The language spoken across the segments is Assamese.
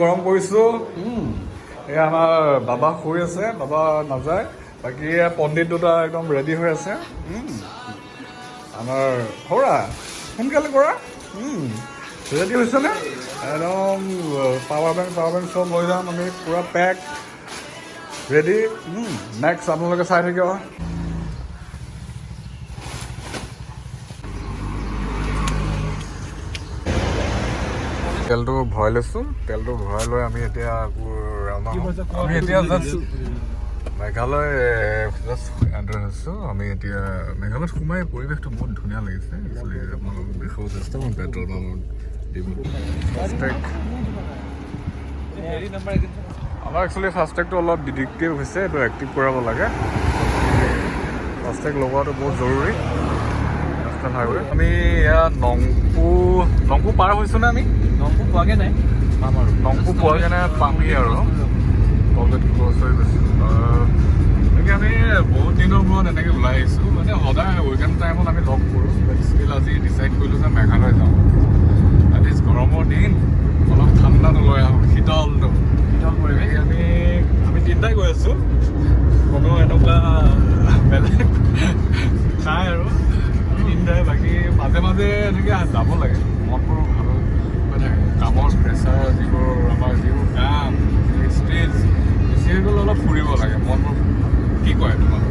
গৰম কৰিছোঁ। এই আমাৰ বাবা শুই আছে, বাবা নাযায়। বাকী পণ্ডিত দুটা একদম ৰেডি হৈ আছে। আমাৰ সৌৰা সোনকালে কৰা, ৰেডি হৈছেনে? একদম পাৱাৰ বেংক চব লৈ যাম আমি, পূৰা পেক ৰেডি। নেক্সট আপোনালোকে চাই থাকিব। তেলটো ভৰাই লৈছোঁ, তেলটো ভৰাই লৈ আমি এতিয়া জাষ্ট মেঘালয় জাষ্ট এণ্টাৰ হৈছোঁ। আমি এতিয়া মেঘালয়ত সোমাই পৰিৱেশটো বহুত ধুনীয়া লাগিছে। একচুৱেলি আপোনালোকক দেখাব চেষ্টা কৰিম পেট্ৰল পাম্পত ফাষ্টেগ। আমাৰ একচুৱেলি ফাষ্টেগটো অলপ ডিটেক্টিভ হৈছে, এইটো এক্টিভ কৰাব লাগে। ফাষ্টেগ লগোৱাটো বহুত জৰুৰী নেশ্যনেল হাইৱে। আমি এয়া নংপু পাৰ হৈছোঁ নে? আমি নংপু পোৱাগৈ নাই, পাম আৰু নংপু পোৱাগৈ নাই, পামেই আৰু টলগেট ক্লজ হৈ গৈছে। গতিকে আমি বহুত দিনৰ মূৰত এনেকৈ ওলাই আহিছোঁ, মানে সদায় উইকেণ্ড টাইমত আমি লগ কৰোঁ। ষ্টিল আজি ডিচাইড কৰিলোঁ যে মেঘালয় যাওঁ। আজি গৰমৰ দিন, অলপ ঠাণ্ডাটো লৈ আহোঁ, শীতল পৰিৱেশ। আমি তিনিটাই গৈ আছোঁ, কোনো এনেকুৱা বেলেগ নাই আৰু তিনিটাই। বাকী মাজে মাজে এনেকৈ যাব লাগে, মনবোৰ ভাল হৈ থাকে। কামৰ প্ৰেছাৰ যিবোৰ কাম ষ্ট্ৰেছ বেছি হৈ গ'লে অলপ ফুৰিব লাগে, মনবোৰ কি কয় তোমাক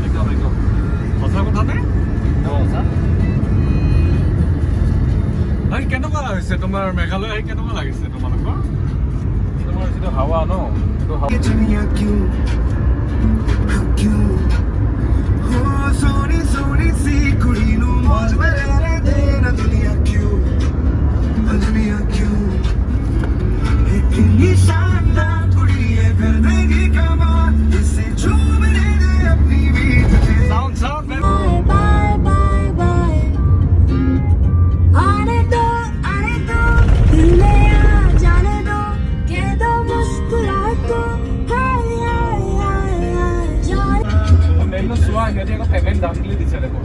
একদম সঁচা কথা নে? কেনেকুৱা হৈছে তোমাৰ মেঘালয় আহি? কেনেকুৱা লাগিছে তোমালোকৰ? তোমাৰ যিটো হাৱা ন, চোৱা সিহঁতে আকৌ পেমেণ্ট দাম বুলি দিছে দেখোন।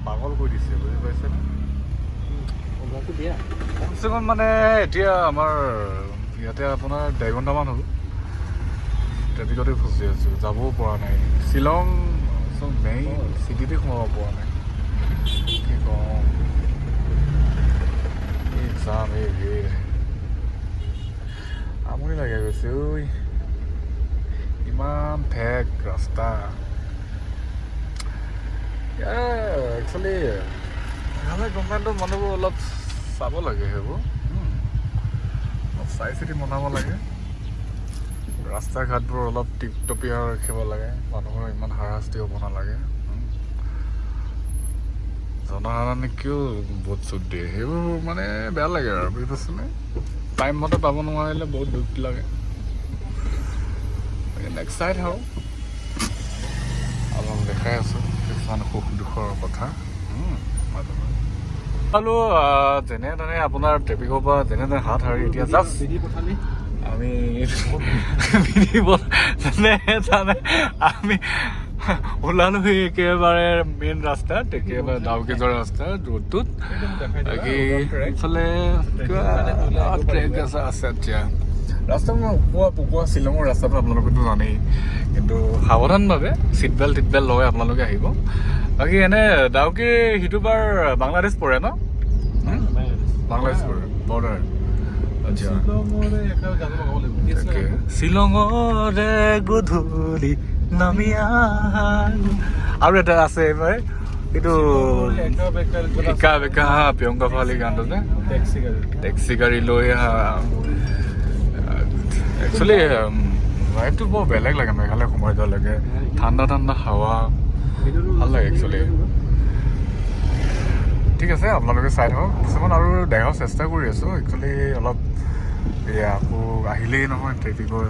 পাগল কৰি দিছে, বুজি পাইছেনে? কমচে কম মানে এতিয়া আমাৰ ইয়াতে আপোনাৰ 1.5 ঘণ্টামান হ'ল ট্ৰেফিকতে ফচি আছোঁ, যাবও পৰা নাই। শ্বিলং মেইন চিটিতে সোমাব পৰা নাই। কি কম, এই যাম, এই ভিৰ, আমনি লাগে গৈছে ঐ। ইমান ঠেক ৰাস্তা। একচুৱেলি মেঘালয় গভৰ্ণমেণ্টৰ মানুহবোৰ অলপ চাব লাগে, সেইবোৰ অলপ চাই চিতি বনাব লাগে। ৰাস্তা ঘাটবোৰ অলপ টিপটপীয়া ৰাখিব লাগে, মানুহৰ ইমান হাৰাশাস্তি হ'ব নালাগে। জনসাধাৰণে কিয় ভোট চোট দিয়ে, সেইবোৰ মানে বেয়া লাগে আৰু, বুজি পাইছেনে? টাইম মতে পাব নোৱাৰিলে বহুত দুখ লাগে। নেক্সট চাই থাকক, অলপ দেখাই আছোঁ কিছুমান সুখ দুখৰ কথা। আৰু যেনে তেনে আপোনাৰ ট্ৰেফিকৰ পৰা যেনে তেনে হাত সাৰি এতিয়া জাষ্ট আমি ওলালো একেবাৰে মেইন ৰাস্তাত, একেবাৰে ডাউকি যোৱা ৰাস্তাত ৰোডটোত। বাকী ইফালে কিবা ট্ৰেক আছে। এতিয়া ৰাস্তাবোৰ পুকোৱা শ্বিলঙৰ ৰাস্তাটো আপোনালোকেতো জানেই, কিন্তু সাৱধানভাৱে ছিট বেল্ট লগাই আপোনালোকে আহিব। বাকী এনে ডাউকি সিটো বাৰ বাংলাদেশ পৰে ন? বাংলাদেশ পৰে বৰ্ডাৰ। আচ্ছা, শ্বিলঙৰে গধূলি নামি আৰু এটা আছে এইবাৰ এইটো একা বেকা প্ৰিয়ংকা ভৰালী গানটো যে টেক্সি গাড়ী লৈ আহা। একচুৱেলি ভাইবটো বৰ বেলেগ লাগে মেঘালয় সোমাই যোৱালৈকে, ঠাণ্ডা হাৱা ভাল লাগে একচুৱেলি। ঠিক আছে, আপোনালোকে চাই থাকক। কিছুমান আৰু দেখাৰ চেষ্টা কৰি আছোঁ। একচুৱেলি অলপ এয়া আকৌ আহিলেই নহয় ট্ৰেফিকৰ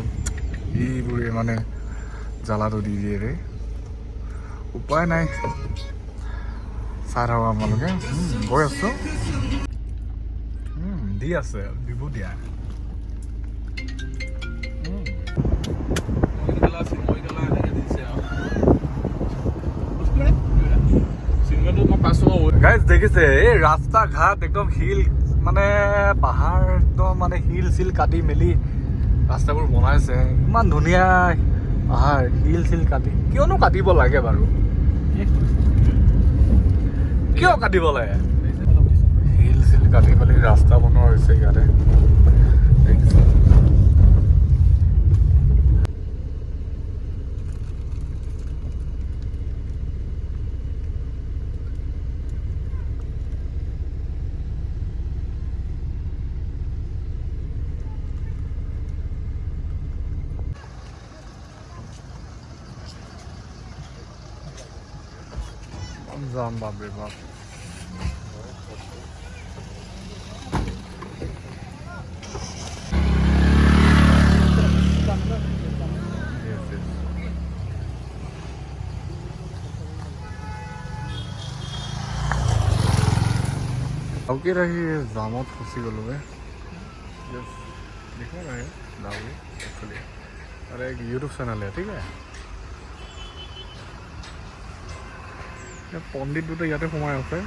এইবোৰে মানে জ্বালাটো দি দিয়ে ৰে, উপায় নাই। চাই থাকক আপোনালোকে। গৈ আছোঁ, দি আছে দিব দিয়া। গাইজ দেখিছে এই ৰাস্তা ঘাট একদম শিল, মানে পাহাৰ একদম মানে শিল চিল কাটি মেলি ৰাস্তাবোৰ বনাইছে। ইমান ধুনীয়া পাহাৰ, শিল চিল কাটি কিয়নো কাটিব লাগে বাৰু? কিয় কাটিব লাগে? শিল চিল কাটি মেলি ৰাস্তা বনোৱা হৈছে ইয়াতে। যাম বাপৰে বাপ। ডাউকি আহি জামত ফচি গ'লো। देखो रहे डाउकी एक्चुअली, अरे एक यूट्यूब चैनल है, ठीक है। पंडित দুটা ইয়াতে সোমাই আছে।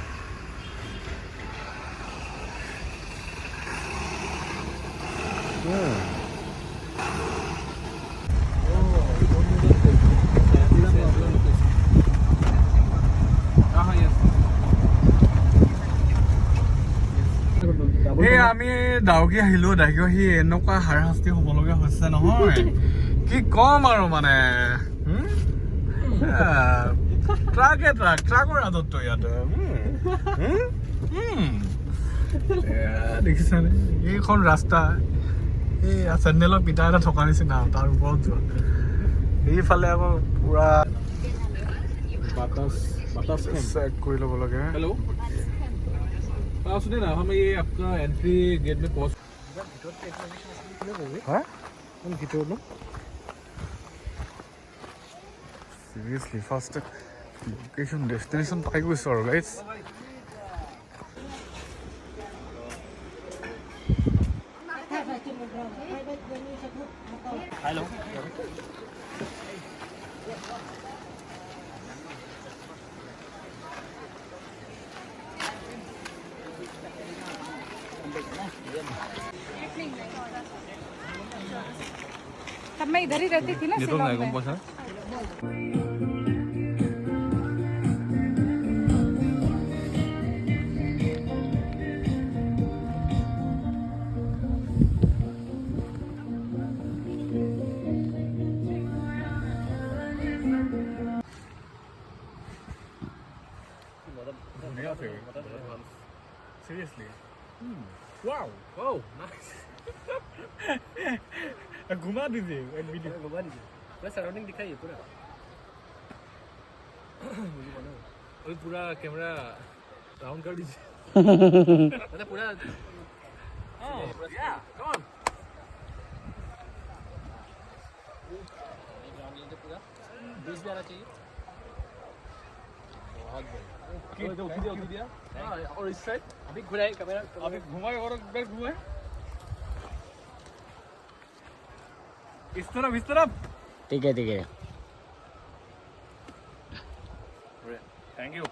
এই আমি ডাউকি আহিলো, ডাউকি আহি এনেকুৱা হাৰাশাস্তি হ'বলগীয়া হৈছে নহয়, কি কম আৰু মানে ট্ৰাকৰ আদতটো ইয়াতে। দেখিছানে এইখন ৰাস্তা, এই চেণ্ডেলৰ পিতা এটা থকা নিচিনা, তাৰ ওপৰত যোৱা। এইফালে আকৌ পুৰা চেক কৰি ল'ব লাগে। हेलो, सुनिए ना, हम ये आपका एंट्री गेट में पहुंच। Seriously, first location destination পাই গৈছো আৰু গাইজ। हेलो, तब मैं इधर ही रहती थी ना ये तो शिलोंग मैं में। कौन सा Seriously. Wow. ओह नाइस, घुमा दीजिए एक वीडियो। घुमा दीजिए, पूरा सराउंडिंग दिखाइए पूरा। अभी पूरा कैमरा राउंड कर दीजिए, मतलब पूरा। या कम ऑन, पूरा बीच भी आना चाहिए। बहुत बढ़िया, उधर दिया। हाँ, और इस साइड अभी घुराए कैमरा, अभी घुमाए और एक बार घुमाए इस तरफ। ठीक है ठीक है। Thank you.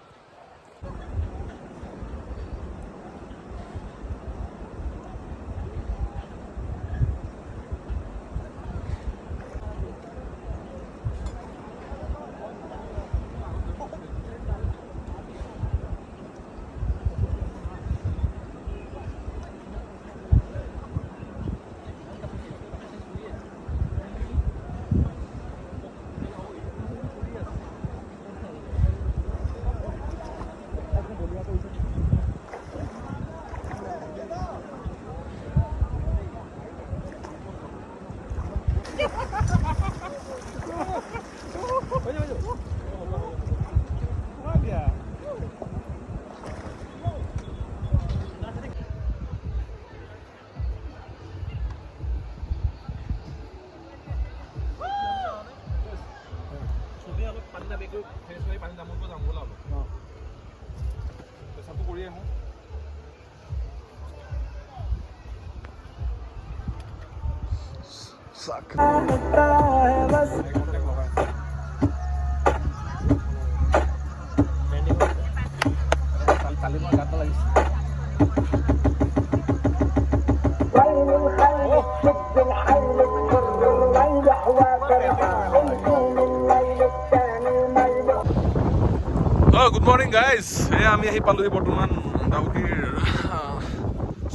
Good morning guys. আমি আহি পালোহি বৰ্তমান ডাউকিৰ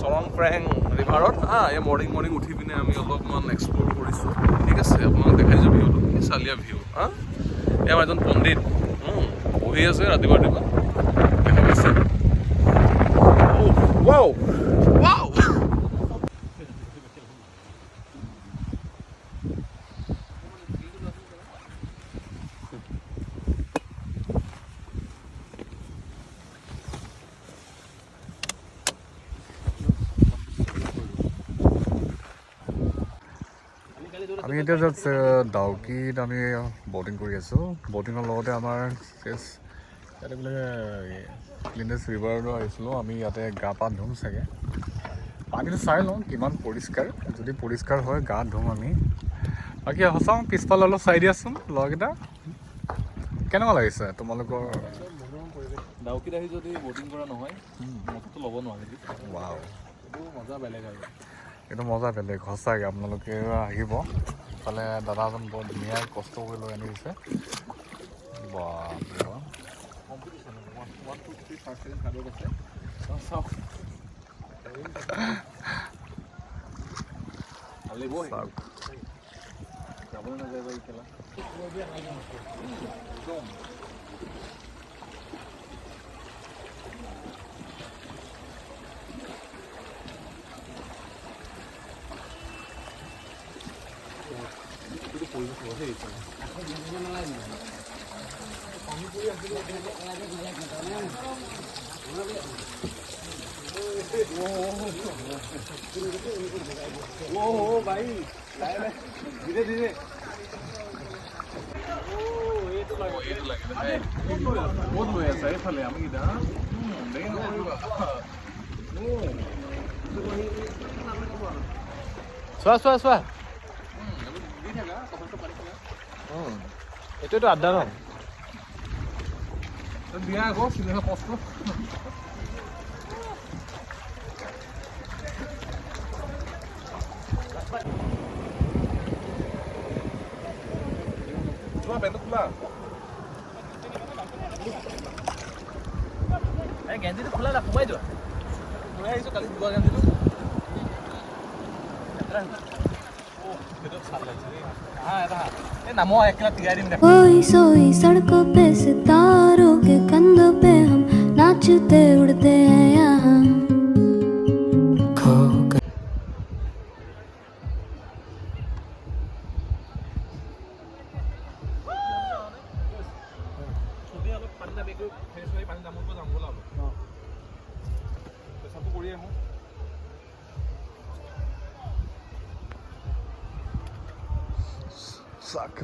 চৰং ফ্ৰেং ৰিভাৰত। এই মৰ্ণিং উঠি পিনে আমি অলপমান এক্সপ্ল'ৰ কৰিছোঁ। ঠিক আছে, আপোনালোক দেখাই যাব ভিউটো, কি চালিয়া ভিউ। এয়া এজন পণ্ডিত বহি আছে ৰাতিপুৱা দেখা পাইছে। ৱাও ৱাও আমি এতিয়া জাষ্ট ডাউকিত আমি ব'টিং কৰি আছোঁ। ব'টিঙৰ লগতে আমাৰ ইয়াতে বোলে ক্লিনেছ ৰিভাৰলৈ আহিছিলোঁ। আমি ইয়াতে গা পা ধুম চাগে। পানীটো চাই লওঁ কিমান পৰিষ্কাৰ, যদি পৰিষ্কাৰ হয় গা ধুম আমি। বাকী সঁচাওঁ পিছফালে অলপ চাই দিয়াচোন ল'ৰাকেইটা, কেনেকুৱা লাগিছে তোমালোকৰ? ডাউকিত আহি যদি ব'টিং কৰা নহয় মজাটো ল'ব নোৱাৰি। ৱাও, এইটো মজা বেলেগ আৰু এইটো মজা বেলেগ সঁচাকৈ। আপোনালোকে আহিব ইফালে দাদাজন বৰ ধুনীয়া কষ্ট কৰি লৈ আনি দিছে। কম্পিটিশ্যন 1 2 3 ফাৰ্ষ্ট ছেকেণ্ড থাৰ্ডত আছে। চাওক ভালেই বৈ যাবলৈ নাযায় বাৰু খেলা। ভাই ধীৰে ধীৰে বহুত লৈ আছে এইফালে আমি চোৱা চোৱা চোৱা এইটোতো আড্ডা ন দিয়া আকৌ চিনেমা কষ্ট গেঞ্জিটো খোলা না সোমাই যোৱা লৈ আহিছোঁ কালি যোৱা গেঞ্জিটো कोई सोई सड़कों पे सितारों के कंधों पे हम नाचते उड़ते हैं यहाँ Suck.